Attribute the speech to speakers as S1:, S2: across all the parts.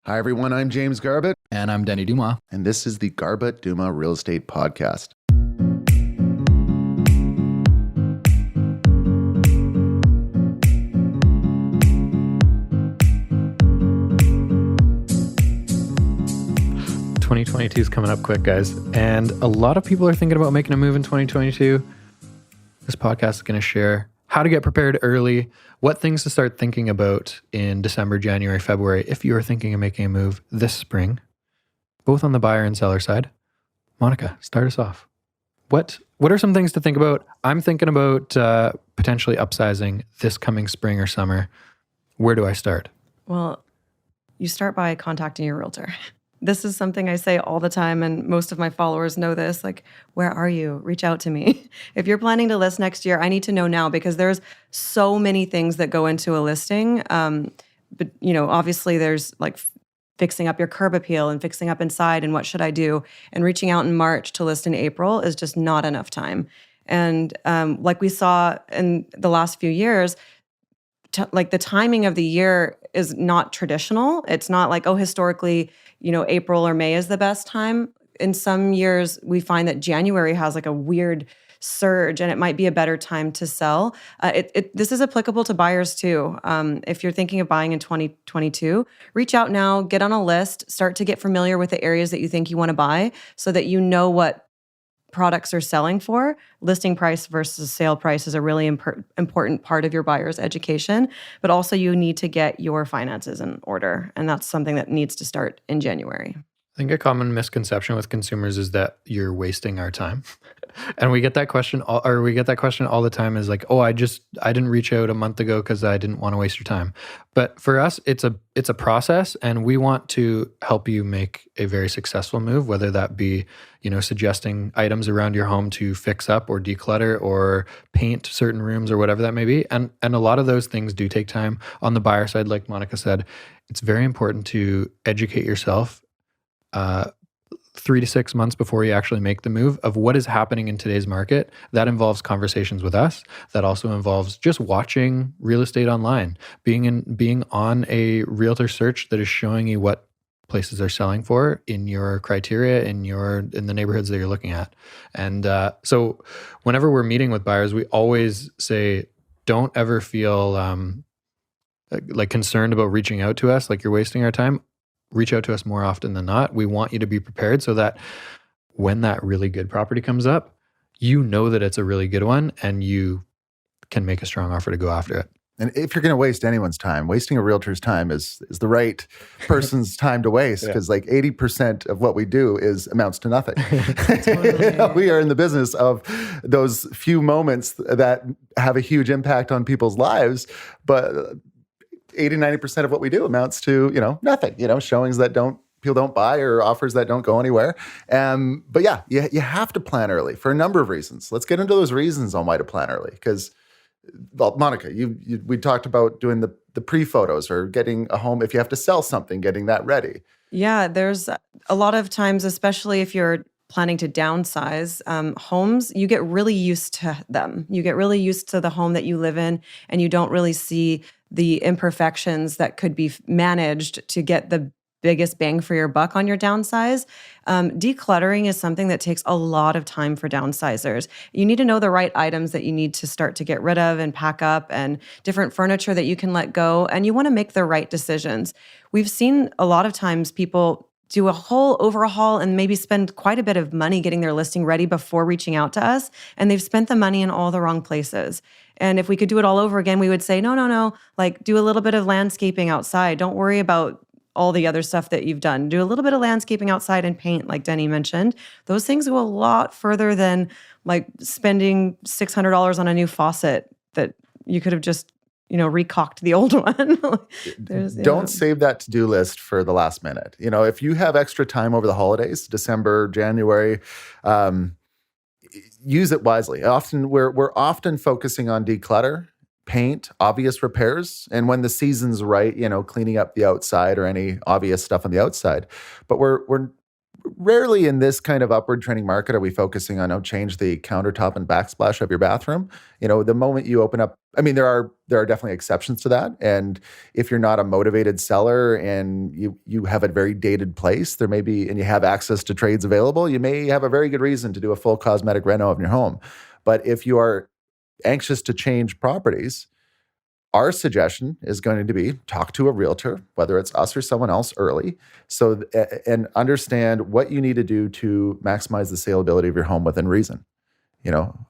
S1: Hi, everyone. I'm James Garbutt.
S2: And I'm Denny Dumas.
S1: And this is the Garbutt Dumas Real Estate Podcast.
S2: '22 is coming up quick, guys. And a lot of people are thinking about making a move in 2022. This podcast is going to share how to get prepared early, what things to start thinking about in December, January, February, if you are thinking of making a move this spring, both on the buyer and seller side. Monica, start us off. What are some things to think about? I'm thinking about potentially upsizing this coming spring or summer. Where do I start?
S3: Well, you start by contacting your realtor. This is something I say all the time, and most of my followers know this. Like, where are you? Reach out to me. If you're planning to list next year, I need to know now because there's so many things that go into a listing. But, obviously there's like fixing up your curb appeal and fixing up inside and what should I do? And reaching out in March to list in April is just not enough time. And like we saw in the last few years, like the timing of the year is not traditional. It's not like, historically, April or May is the best time. In some years, we find that January has like a weird surge and it might be a better time to sell. This is applicable to buyers too. If you're thinking of buying in 2022, reach out now, get on a list, start to get familiar with the areas that you think you want to buy so that you know what products are selling for. Listing price versus sale price is a really important part of your buyer's education, but also you need to get your finances in order. And that's something that needs to start in January.
S2: I think a common misconception with consumers is that you're wasting our time. And we get that question all the time is like, I didn't reach out a month ago because I didn't want to waste your time. But for us, it's a process, and we want to help you make a very successful move, whether that be, suggesting items around your home to fix up or declutter or paint certain rooms or whatever that may be. And a lot of those things do take time. On the buyer side, like Monica said, it's very important to educate yourself 3 to 6 months before you actually make the move of what is happening in today's market. That involves conversations with us. That also involves just watching real estate online, being on a realtor search that is showing you what places are selling for in your criteria, in the neighborhoods that you're looking at. And so whenever we're meeting with buyers, we always say, don't ever feel like concerned about reaching out to us, like you're wasting our time. Reach out to us more often than not. We want you to be prepared so that when that really good property comes up, you know that it's a really good one and you can make a strong offer to go after it.
S1: And if you're going to waste anyone's time, wasting a realtor's time is the right person's time to waste because like 80% of what we do amounts to nothing. We are in the business of those few moments that have a huge impact on people's lives, but 80-90% of what we do amounts to, nothing, showings that people don't buy or offers that don't go anywhere. But yeah, you have to plan early for a number of reasons. Let's get into those reasons on why to plan early. Because, Monica, we talked about doing the pre-photos or getting a home. If you have to sell something, getting that ready.
S3: Yeah, there's a lot of times, especially if you're planning to downsize homes, you get really used to them. You get really used to the home that you live in, and you don't really see the imperfections that could be managed to get the biggest bang for your buck on your downsize. Decluttering is something that takes a lot of time for downsizers. You need to know the right items that you need to start to get rid of and pack up, and different furniture that you can let go, and you want to make the right decisions. We've seen a lot of times people do a whole overhaul and maybe spend quite a bit of money getting their listing ready before reaching out to us, and they've spent the money in all the wrong places. And if we could do it all over again, we would say, no, like do a little bit of landscaping outside. Don't worry about all the other stuff that you've done. Do a little bit of landscaping outside and paint, like Denny mentioned. Those things go a lot further than like spending $600 on a new faucet that you could have just, recocked the old one.
S1: Don't save that to-do list for the last minute. If you have extra time over the holidays, December, January, use it wisely. We're often focusing on declutter, paint, obvious repairs, and when the season's right, cleaning up the outside or any obvious stuff on the outside. But we're rarely in this kind of upward trending market are we focusing on, change the countertop and backsplash of your bathroom. The moment you open up I mean, there are definitely exceptions to that. And if you're not a motivated seller and you have a very dated place, there may be, and you have access to trades available, you may have a very good reason to do a full cosmetic reno of your home. But if you are anxious to change properties, our suggestion is going to be talk to a realtor, whether it's us or someone else early, and understand what you need to do to maximize the saleability of your home within reason.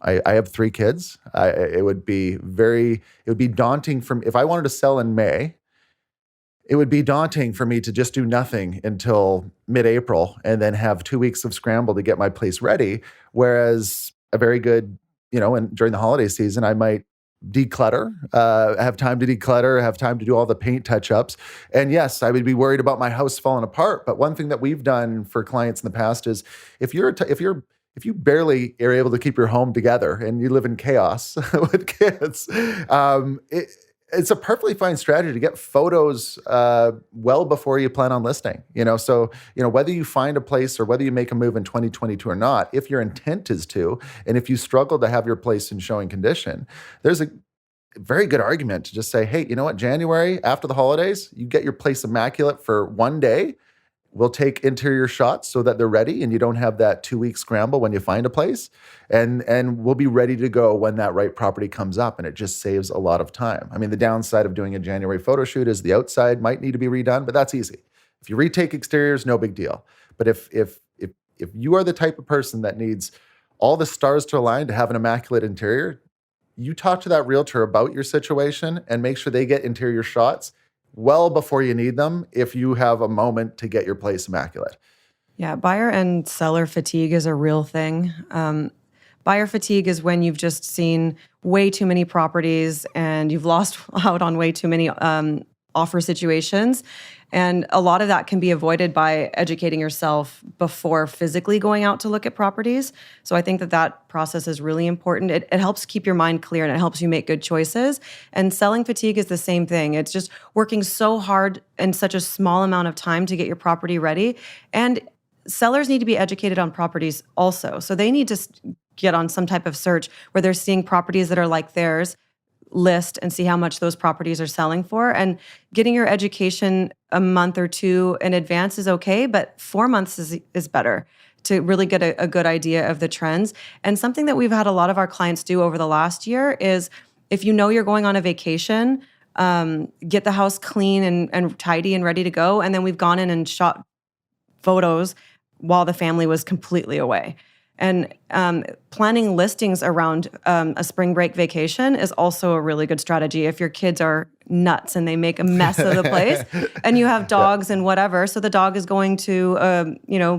S1: I have 3 kids. It would be daunting if I wanted to sell in May, it would be daunting for me to just do nothing until mid-April and then have 2 weeks of scramble to get my place ready. Whereas a very good, and during the holiday season, I might declutter, have time to declutter, have time to do all the paint touch-ups. And yes, I would be worried about my house falling apart. But one thing that we've done for clients in the past is if you barely are able to keep your home together and you live in chaos with kids, it's a perfectly fine strategy to get photos well before you plan on listing. So whether you find a place or whether you make a move in 2022 or not, if your intent is to, and if you struggle to have your place in showing condition, there's a very good argument to just say, hey, you know what, January after the holidays, you get your place immaculate for one day. We'll take interior shots so that they're ready and you don't have that 2-week scramble when you find a place. And we'll be ready to go when that right property comes up, and it just saves a lot of time. I mean, the downside of doing a January photo shoot is the outside might need to be redone, but that's easy. If you retake exteriors, no big deal. But if you are the type of person that needs all the stars to align to have an immaculate interior, you talk to that realtor about your situation and make sure they get interior shots well before you need them if you have a moment to get your place immaculate.
S3: Yeah, buyer and seller fatigue is a real thing. Buyer fatigue is when you've just seen way too many properties and you've lost out on way too many offer situations. And a lot of that can be avoided by educating yourself before physically going out to look at properties. So I think that process is really important. It helps keep your mind clear and it helps you make good choices. And selling fatigue is the same thing. It's just working so hard in such a small amount of time to get your property ready. And sellers need to be educated on properties also. So they need to get on some type of search where they're seeing properties that are like theirs, list and see how much those properties are selling for. And getting your education a month or 2 in advance is okay, but 4 months is better to really get a good idea of the trends. And something that we've had a lot of our clients do over the last year is if you're going on a vacation, get the house clean and tidy and ready to go. And then we've gone in and shot photos while the family was completely away. And planning listings around a spring break vacation is also a really good strategy if your kids are nuts and they make a mess of the place and you have dogs and whatever. So the dog is going to,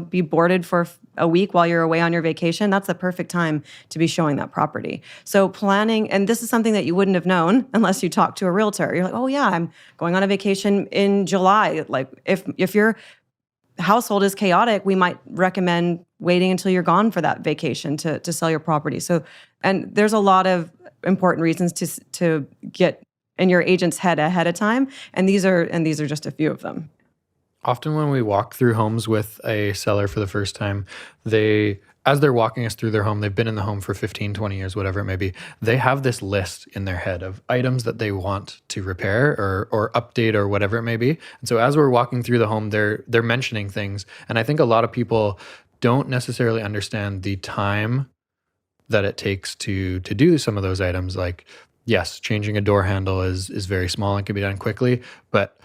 S3: be boarded for a week while you're away on your vacation. That's the perfect time to be showing that property. So planning, and this is something that you wouldn't have known unless you talked to a realtor. You're like, oh yeah, I'm going on a vacation in July. Like if your household is chaotic, we might recommend waiting until you're gone for that vacation to sell your property. So, and there's a lot of important reasons to get in your agent's head ahead of time, and these are just a few of them.
S2: Often when we walk through homes with a seller for the first time, as they're walking us through their home, they've been in the home for 15, 20 years, whatever it may be. They have this list in their head of items that they want to repair or update or whatever it may be. And so as we're walking through the home, they're mentioning things. And I think a lot of people don't necessarily understand the time that it takes to do some of those items. Like, yes, changing a door handle is very small and can be done quickly, but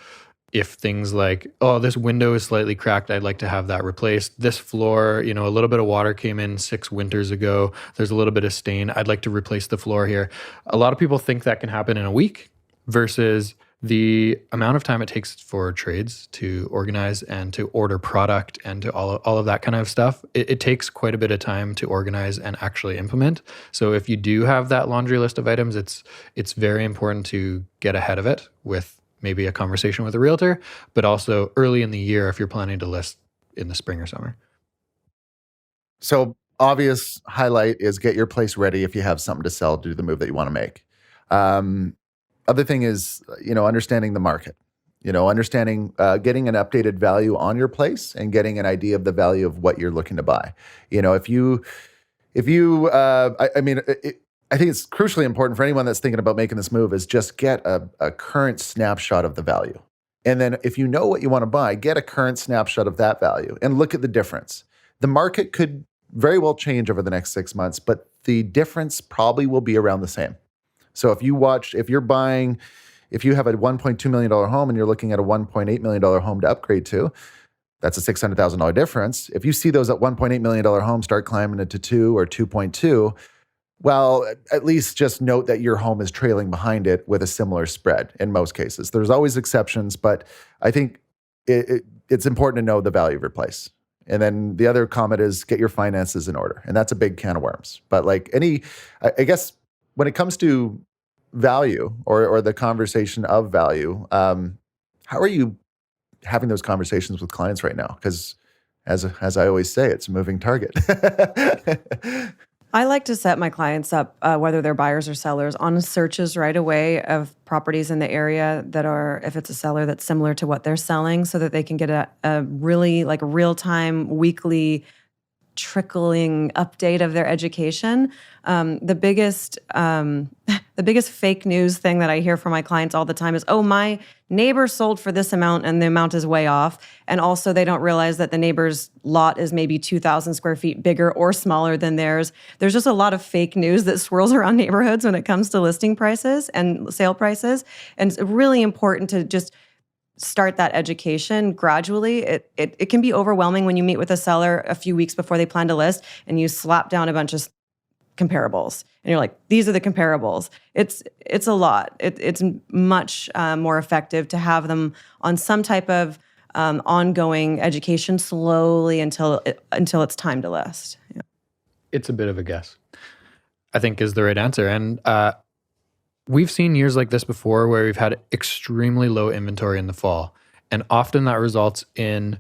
S2: if things like, oh, this window is slightly cracked, I'd like to have that replaced. This floor, a little bit of water came in 6 winters ago. There's a little bit of stain. I'd like to replace the floor here. A lot of people think that can happen in a week versus the amount of time it takes for trades to organize and to order product and to all of that kind of stuff. It takes quite a bit of time to organize and actually implement. So if you do have that laundry list of items, it's very important to get ahead of it with maybe a conversation with a realtor, but also early in the year if you're planning to list in the spring or summer.
S1: So obvious highlight is get your place ready if you have something to sell, do the move that you want to make. Other thing is, understanding the market, understanding, getting an updated value on your place and getting an idea of the value of what you're looking to buy. I think it's crucially important for anyone that's thinking about making this move is just get a current snapshot of the value. And then if you know what you want to buy, get a current snapshot of that value and look at the difference. The market could very well change over the next 6 months, but the difference probably will be around the same. So if you have a $1.2 million home and you're looking at a $1.8 million home to upgrade to, that's a $600,000 difference. If you see those at $1.8 million homes start climbing into 2 or 2.2, well, at least just note that your home is trailing behind it with a similar spread in most cases. There's always exceptions, but I think it's important to know the value of your place. And then the other comment is get your finances in order. And that's a big can of worms. But I guess when it comes to value or the conversation of value, how are you having those conversations with clients right now? Because as I always say, it's a moving target.
S3: I like to set my clients up, whether they're buyers or sellers, on searches right away of properties in the area that are, if it's a seller that's similar to what they're selling, so that they can get a really real-time, weekly trickling update of their education. The biggest fake news thing that I hear from my clients all the time is, oh, my neighbor sold for this amount and the amount is way off. And also they don't realize that the neighbor's lot is maybe 2,000 square feet bigger or smaller than theirs. There's just a lot of fake news that swirls around neighborhoods when it comes to listing prices and sale prices. And it's really important to just start that education gradually. It can be overwhelming when you meet with a seller a few weeks before they plan to list and you slap down a bunch of comparables and you're like, these are the comparables. It's a lot. It's much more effective to have them on some type of ongoing education slowly until it's time to list. Yeah.
S2: It's a bit of a guess, I think, is the right answer. And we've seen years like this before where we've had extremely low inventory in the fall. And often that results in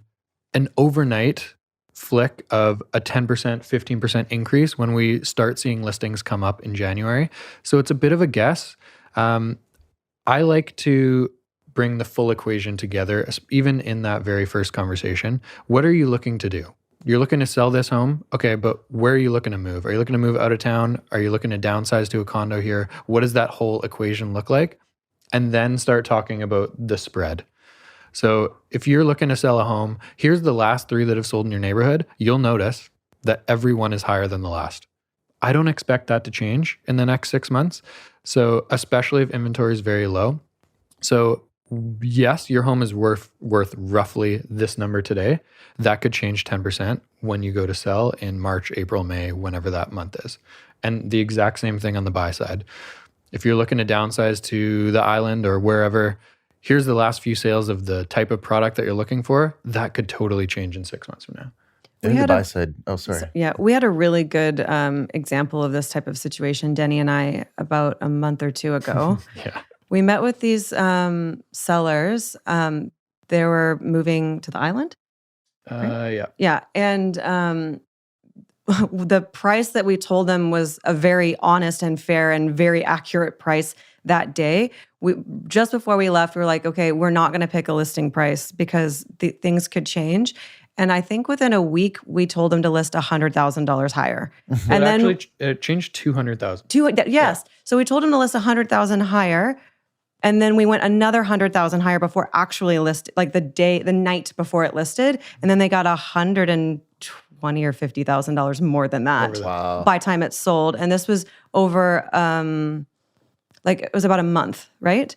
S2: an overnight flick of a 10%, 15% increase when we start seeing listings come up in January. So it's a bit of a guess. I like to bring the full equation together, even in that very first conversation. What are you looking to do? You're looking to sell this home? Okay, but where are you looking to move? Are you looking to move out of town? Are you looking to downsize to a condo here? What does that whole equation look like? And then start talking about the spread. So if you're looking to sell a home, here's the last 3 that have sold in your neighborhood. You'll notice that every one is higher than the last. I don't expect that to change in the next 6 months. So especially if inventory is very low. So yes, your home is worth roughly this number today. That could change 10% when you go to sell in March, April, May, whenever that month is. And the exact same thing on the buy side. If you're looking to downsize to the island or wherever, here's the last few sales of the type of product that you're looking for. That could totally change in 6 months from now.
S1: And the buy side. Oh, sorry.
S3: Yeah, we had a really good example of this type of situation, Denny and I, about a month or 2 ago.
S2: Yeah.
S3: We met with these sellers. They were moving to the island. Right?
S2: Yeah.
S3: Yeah. And the price that we told them was a very honest and fair and very accurate price that day. Just before we left, we were like, okay, we're not going to pick a listing price because things could change. And I think within a week, we told them to list $100,000 higher. And then
S2: actually, it changed 200,000.
S3: Yes. Yeah. So we told them to list 100,000 higher. And then we went another 100,000 higher before actually listed, like the night before it listed. And then they got $120,000 or $50,000 more than that by time it sold. And this was over, it was about a month, right?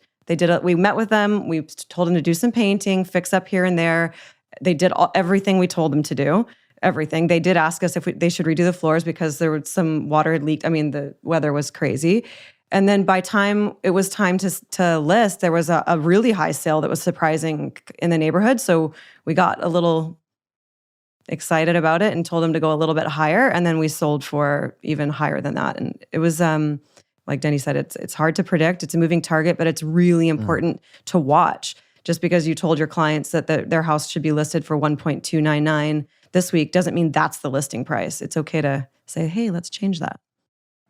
S3: We met with them. We told them to do some painting, fix up here and there. They did everything we told them to do. Everything. They did ask us if they should redo the floors because there was some water had leaked. I mean, the weather was crazy. And then by time it was time to list, there was a really high sale that was surprising in the neighborhood. So we got a little excited about it and told them to go a little bit higher. And then we sold for even higher than that. And it was, like Denny said, it's hard to predict. It's a moving target, but it's really important to watch. Just because you told your clients that their house should be listed for $1.299 this week doesn't mean that's the listing price. It's okay to say, hey, let's change that.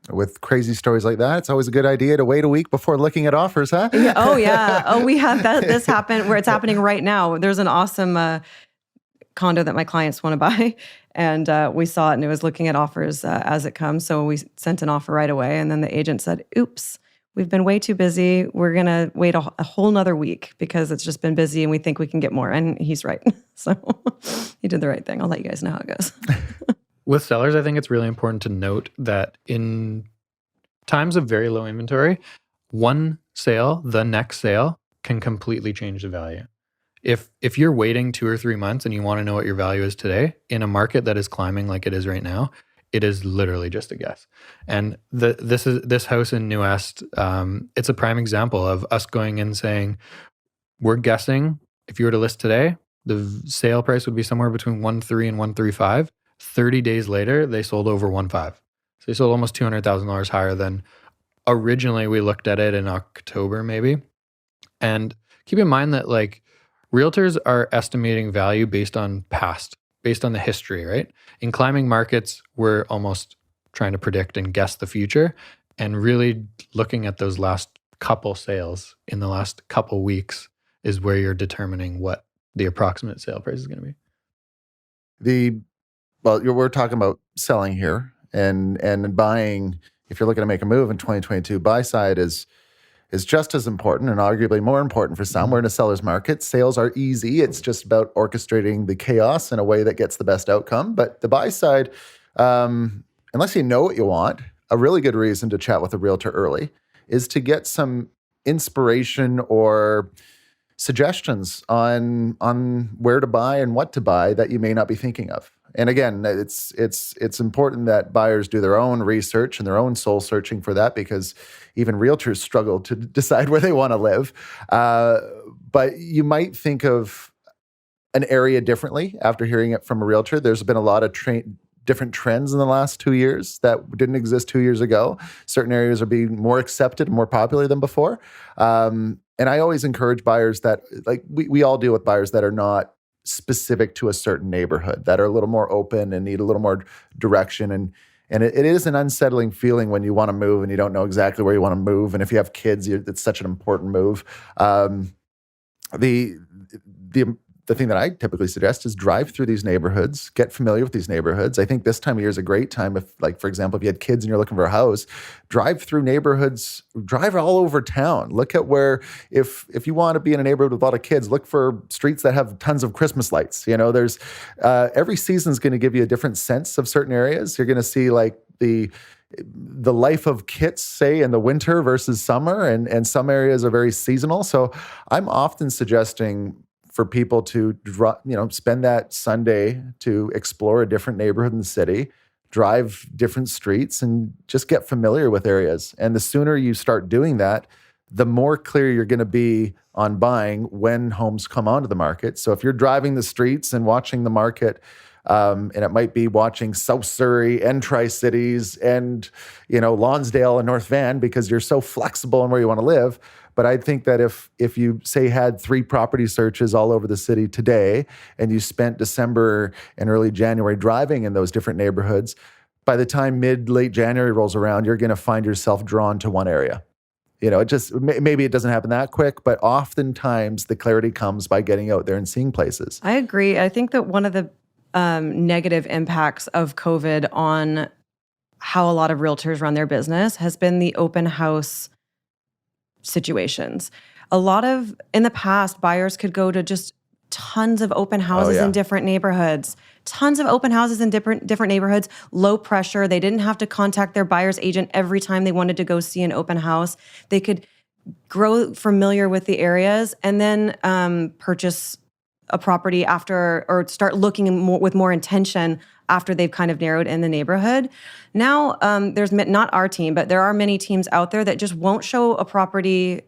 S1: With crazy stories like that, it's always a good idea to wait a week before looking at offers, huh?
S3: Yeah. Oh, yeah. Oh, we had this happen where it's happening right now. There's an awesome condo that my clients want to buy. And we saw it and it was looking at offers as it comes. So we sent an offer right away. And then the agent said, oops, we've been way too busy. We're going to wait a whole nother week because it's just been busy and we think we can get more. And he's right. So he did the right thing. I'll let you guys know how it goes.
S2: With sellers, I think it's really important to note that in times of very low inventory, one sale, the next sale, can completely change the value. If you're waiting 2 or 3 months and you want to know what your value is today, in a market that is climbing like it is right now, it is literally just a guess. And this house in New Est, it's a prime example of us going in saying, we're guessing if you were to list today, the sale price would be somewhere between 1.3 and 1.35. 30 days later, they sold over 1.5. So they sold almost $200,000 higher than originally we looked at it in October, maybe. And keep in mind that like realtors are estimating value based on the history, right? In climbing markets, we're almost trying to predict and guess the future, and really looking at those last couple sales in the last couple weeks is where you're determining what the approximate sale price is going to be.
S1: We're talking about selling here and buying. If you're looking to make a move in 2022, buy side is just as important and arguably more important for some. We're in a seller's market. Sales are easy. It's just about orchestrating the chaos in a way that gets the best outcome. But the buy side, unless you know what you want, a really good reason to chat with a realtor early is to get some inspiration or suggestions on where to buy and what to buy that you may not be thinking of. And again, it's important that buyers do their own research and their own soul searching for that, because even realtors struggle to decide where they want to live. But you might think of an area differently after hearing it from a realtor. There's been a lot of different trends in the last 2 years that didn't exist 2 years ago. Certain areas are being more accepted and more popular than before. And I always encourage buyers that, like we all deal with buyers that are not specific to a certain neighborhood, that are a little more open and need a little more direction. And it is an unsettling feeling when you want to move and you don't know exactly where you want to move. And if you have kids, it's such an important move. The thing that I typically suggest is drive through these neighborhoods, get familiar with these neighborhoods. I think this time of year is a great time if, like, for example, if you had kids and you're looking for a house, drive through neighborhoods, drive all over town. Look at where, if you want to be in a neighborhood with a lot of kids, look for streets that have tons of Christmas lights. You know, there's every season's going to give you a different sense of certain areas. You're going to see like the life of kits, say, in the winter versus summer, and some areas are very seasonal. So I'm often suggesting for people to spend that Sunday to explore a different neighborhood in the city, drive different streets, and just get familiar with areas. And the sooner you start doing that, the more clear you're going to be on buying when homes come onto the market. So if you're driving the streets and watching the market, and it might be watching South Surrey and Tri-Cities and Lonsdale and North Van, because you're so flexible in where you want to live. But I think that if you, say, had 3 property searches all over the city today and you spent December and early January driving in those different neighborhoods, by the time late January rolls around, you're going to find yourself drawn to one area. Maybe it doesn't happen that quick, but oftentimes the clarity comes by getting out there and seeing places.
S3: I agree. I think that one of the negative impacts of COVID on how a lot of realtors run their business has been the open house situations. In the past, buyers could go to just tons of open houses in different neighborhoods, low pressure. They didn't have to contact their buyer's agent every time they wanted to go see an open house. They could grow familiar with the areas and then purchase a property after, or start looking with more intention after they've kind of narrowed in the neighborhood. Now, there's not our team, but there are many teams out there that just won't show a property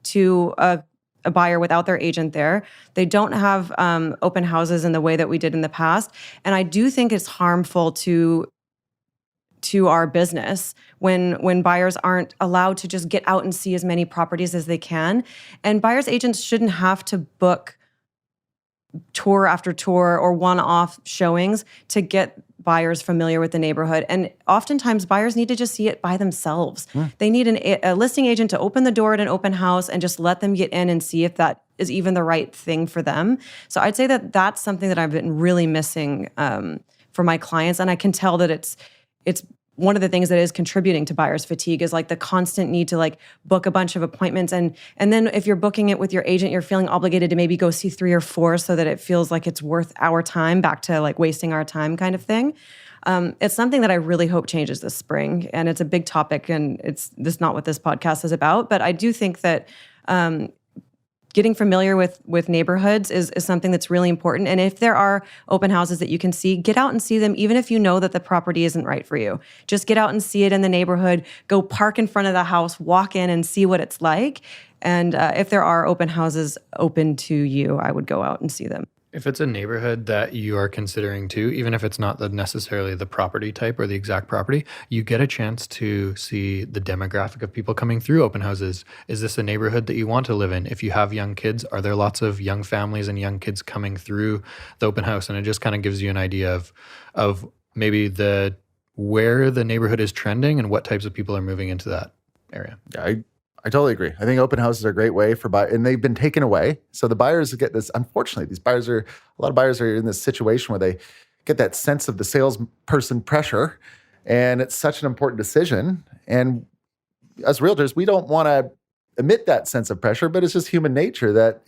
S3: to a buyer without their agent there. They don't have open houses in the way that we did in the past. And I do think it's harmful to our business when buyers aren't allowed to just get out and see as many properties as they can. And buyers agents shouldn't have to book tour after tour or one-off showings to get buyers familiar with the neighborhood. And oftentimes buyers need to just see it by themselves. They need a listing agent to open the door at an open house and just let them get in and see if that is even the right thing for them. So I'd say that that's something that I've been really missing for my clients. And I can tell that it's one of the things that is contributing to buyer's fatigue is like the constant need to like book a bunch of appointments. And then if you're booking it with your agent, you're feeling obligated to maybe go see 3 or 4 so that it feels like it's worth our time, back to like wasting our time kind of thing. It's something that I really hope changes this spring. And it's a big topic, and this is not what this podcast is about. But I do think that getting familiar with neighborhoods is something that's really important. And if there are open houses that you can see, get out and see them, even if you know that the property isn't right for you. Just get out and see it in the neighborhood. Go park in front of the house, walk in and see what it's like. And if there are open houses open to you, I would go out and see them.
S2: If it's a neighborhood that you are considering too, even if it's not necessarily the property type or the exact property, you get a chance to see the demographic of people coming through open houses. Is this a neighborhood that you want to live in? If you have young kids, are there lots of young families and young kids coming through the open house? And it just kind of gives you an idea of maybe where the neighborhood is trending and what types of people are moving into that area.
S1: Yeah, I totally agree. I think open houses are a great way for buyers, and they've been taken away. So the buyers get this, unfortunately, a lot of buyers are in this situation where they get that sense of the salesperson pressure, and it's such an important decision. And as realtors, we don't want to admit that sense of pressure, but it's just human nature that,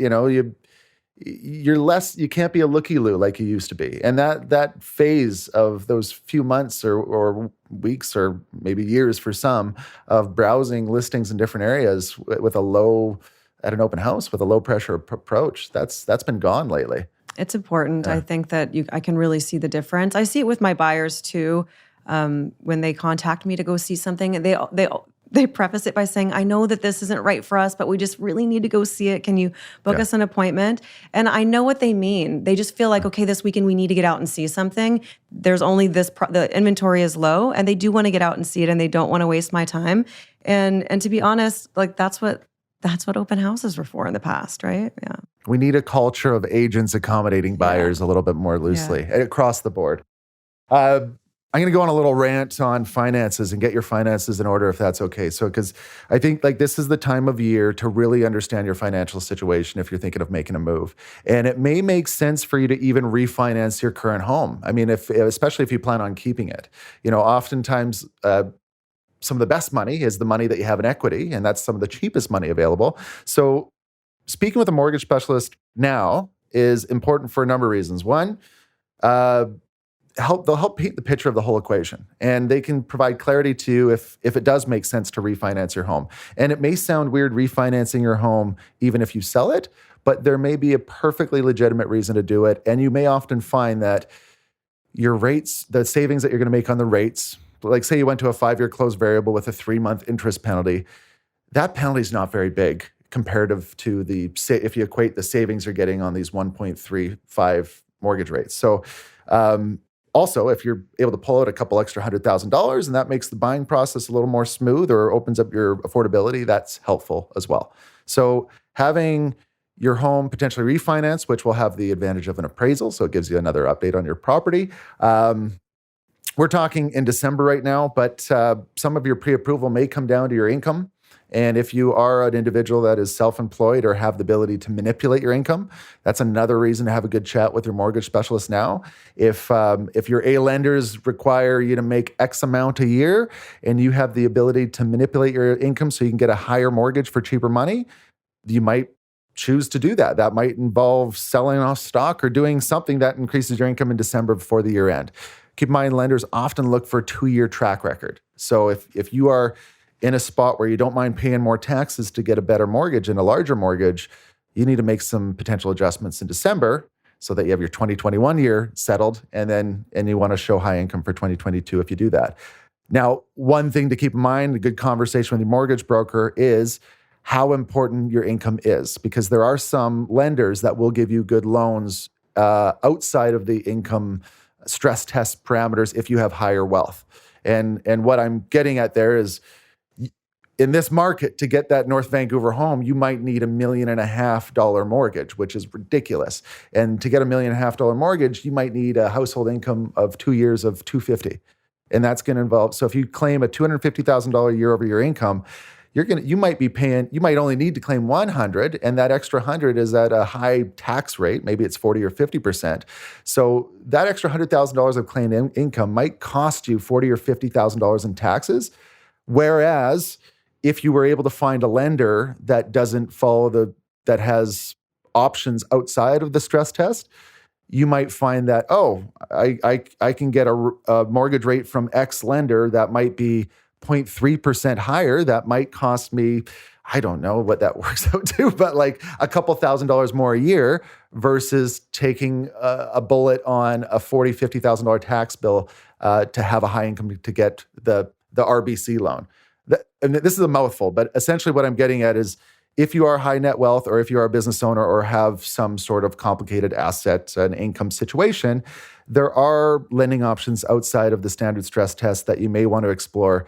S1: you can't be a looky-loo like you used to be. And that phase of those few months or weeks or maybe years for some of browsing listings in different areas at an open house with a low pressure approach, that's been gone lately.
S3: It's important. Yeah. I think that I can really see the difference. I see it with my buyers too. When they contact me to go see something, they preface it by saying, I know that this isn't right for us, but we just really need to go see it. Can you book us an appointment? And I know what they mean. They just feel like, okay, this weekend we need to get out and see something. There's only the inventory is low, and they do want to get out and see it, and they don't want to waste my time. And to be honest, like that's what open houses were for in the past, right? Yeah.
S1: We need a culture of agents accommodating buyers a little bit more loosely across the board. I'm going to go on a little rant on finances and get your finances in order if that's okay. So, because I think like this is the time of year to really understand your financial situation if you're thinking of making a move. And it may make sense for you to even refinance your current home. I mean, especially if you plan on keeping it. Oftentimes some of the best money is the money that you have in equity, and that's some of the cheapest money available. So speaking with a mortgage specialist now is important for a number of reasons. One, they'll help paint the picture of the whole equation, and they can provide clarity to you if it does make sense to refinance your home. And it may sound weird refinancing your home even if you sell it, but there may be a perfectly legitimate reason to do it. And you may often find that your rates, the savings that you're going to make on the rates, like say you went to a 5-year closed variable with a 3-month interest penalty, that penalty is not very big comparative to if you equate the savings you're getting on these 1.35 mortgage rates. So, also, if you're able to pull out a couple extra $100,000 and that makes the buying process a little more smooth or opens up your affordability, that's helpful as well. So having your home potentially refinanced, which will have the advantage of an appraisal, so it gives you another update on your property. We're talking in December right now, but some of your pre-approval may come down to your income. And if you are an individual that is self-employed or have the ability to manipulate your income, that's another reason to have a good chat with your mortgage specialist now. If your A-lenders require you to make X amount a year and you have the ability to manipulate your income so you can get a higher mortgage for cheaper money, you might choose to do that. That might involve selling off stock or doing something that increases your income in December before the year end. Keep in mind, lenders often look for a 2-year track record. So if you are in a spot where you don't mind paying more taxes to get a better mortgage and a larger mortgage, you need to make some potential adjustments in December so that you have your 2021 year settled, and you want to show high income for 2022 if you do that. Now, one thing to keep in mind, a good conversation with your mortgage broker is how important your income is, because there are some lenders that will give you good loans outside of the income stress test parameters if you have higher wealth. And what I'm getting at there is, in this market, to get that North Vancouver home, you might need $1.5 million mortgage, which is ridiculous. And to get $1.5 million mortgage, you might need a household income of 2 years of $250,000. And that's going to involve, so if you claim a $250,000 year over year income, you might only need to claim 100, and that extra 100 is at a high tax rate. Maybe it's 40 or 50%. So that extra $100,000 of claimed income might cost you $40 or $50,000 in taxes. Whereas if you were able to find a lender that doesn't follow that has options outside of the stress test, you might find that, I can get a mortgage rate from X lender that might be 0.3% higher. That might cost me, I don't know what that works out to, but like a couple $1,000s more a year versus taking a bullet on a $40,000, $50,000 tax bill to have a high income to get the RBC loan. And this is a mouthful, but essentially what I'm getting at is if you are high net wealth or if you are a business owner or have some sort of complicated asset and income situation, there are lending options outside of the standard stress test that you may want to explore.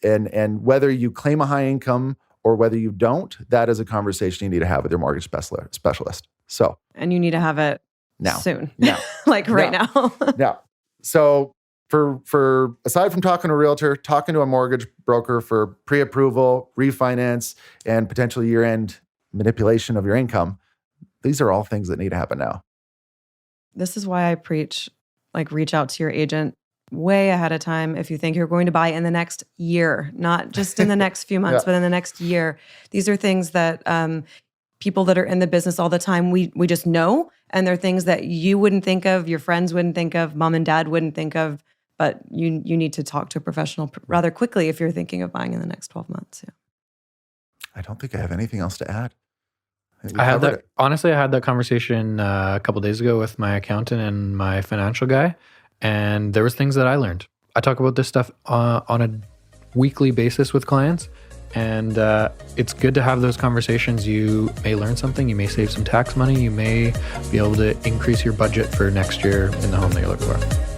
S1: And whether you claim a high income or whether you don't, that is a conversation you need to have with your mortgage specialist. So,
S3: and you need to have it
S1: now,
S3: soon,
S1: now,
S3: like right now.
S1: Now, so for aside from talking to a realtor, talking to a mortgage broker for pre-approval, refinance, and potentially year-end manipulation of your income, these are all things that need to happen now.
S3: This is why I preach, like, reach out to your agent way ahead of time if you think you're going to buy in the next year, not just in the next few months, but in the next year. These are things that people that are in the business all the time, we just know, and they're things that you wouldn't think of, your friends wouldn't think of, mom and dad wouldn't think of, but you need to talk to a professional rather quickly if you're thinking of buying in the next 12 months. Yeah.
S1: I don't think I have anything else to add.
S2: I had that conversation a couple of days ago with my accountant and my financial guy, and there was things that I learned. I talk about this stuff on a weekly basis with clients, and it's good to have those conversations. You may learn something, you may save some tax money, you may be able to increase your budget for next year in the home that you're looking for.